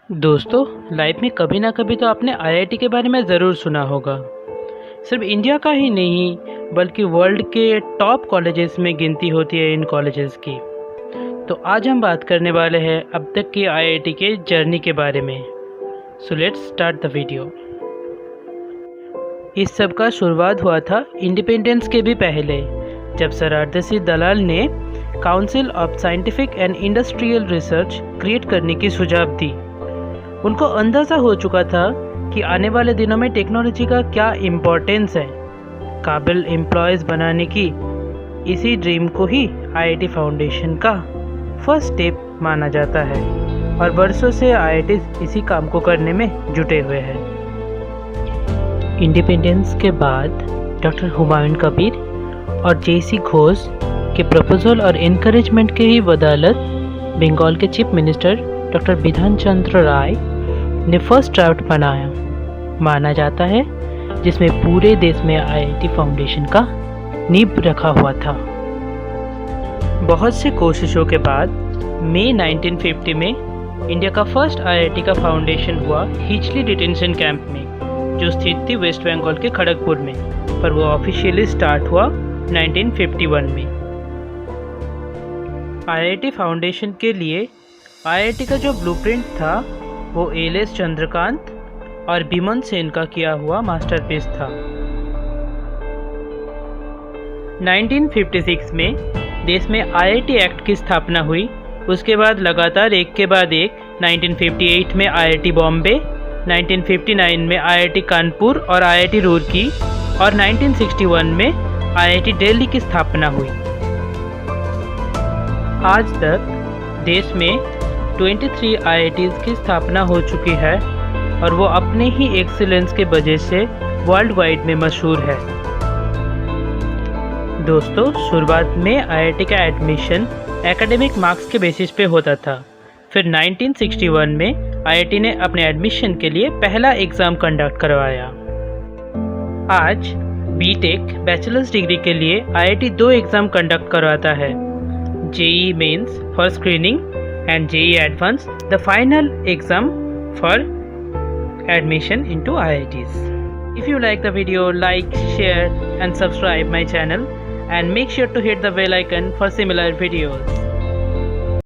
दोस्तों, लाइफ में कभी ना कभी तो आपने आईआईटी के बारे में ज़रूर सुना होगा। सिर्फ इंडिया का ही नहीं बल्कि वर्ल्ड के टॉप कॉलेजेस में गिनती होती है इन कॉलेजेस की। तो आज हम बात करने वाले हैं अब तक की आईआईटी के जर्नी के बारे में। So let's start the video. इस सब का शुरुआत हुआ था इंडिपेंडेंस के भी पहले, जब सर आरदेसी दलाल ने council of scientific and industrial research create करने की सुझाव दी। उनको अंदाज़ा हो चुका था कि आने वाले दिनों में टेक्नोलॉजी का क्या इम्पोर्टेंस है। काबिल एम्प्लॉयज़ बनाने की इसी ड्रीम को ही आईआईटी फाउंडेशन का फर्स्ट स्टेप माना जाता है और वर्षों से आईआईटी इसी काम को करने में जुटे हुए हैं। इंडिपेंडेंस के बाद डॉक्टर हुमायूं कबीर और जेसी घोष के प्रपोजल और इनकरेजमेंट के ही बदौलत बंगाल के चीफ मिनिस्टर डॉक्टर बिधान चंद्र राय ने फर्स्ट ड्राफ्ट बनाया, माना जाता है, जिसमें पूरे देश में आईआईटी फाउंडेशन का नींव रखा हुआ था। बहुत से कोशिशों के बाद मई 1950 में इंडिया का फर्स्ट आईआईटी का फाउंडेशन हुआ हिचली डिटेंशन कैंप में, जो स्थित थी वेस्ट बंगाल के खड़गपुर में, पर वो ऑफिशियली स्टार्ट हुआ 1951 में। आईआईटी फाउंडेशन के लिए आईआईटी का जो ब्लूप्रिंट था वो एलएस चंद्रकांत और बिमन सेन का किया हुआ मास्टरपीस था। 1956 में देश में आईआईटी एक्ट की स्थापना हुई। उसके बाद लगातार एक के बाद एक 1958 में आईआईटी बॉम्बे, 1959 में आईआईटी कानपुर और आईआईटी रुड़की और 1961 में आईआईटी दिल्ली की स्थापना हुई। आज तक देश में 23 आईआईटीज़ की स्थापना हो चुकी है और वो अपने ही एक्सीलेंस के वजह से वर्ल्ड वाइड में मशहूर है। दोस्तों, शुरुआत में आईआईटी का एडमिशन एकेडमिक मार्क्स के बेसिस पे होता था। फिर 1961 में आईआईटी ने अपने एडमिशन के लिए पहला एग्ज़ाम कंडक्ट करवाया। आज बीटेक बैचलर्स डिग्री के लिए आईआईटी 2 एग्ज़ाम कंडक्ट करवाता है, JEE Mains for screening and JEE Advanced, the final exam for admission into IITs. If you like the video, like, share and subscribe my channel and make sure to hit the bell icon for similar videos.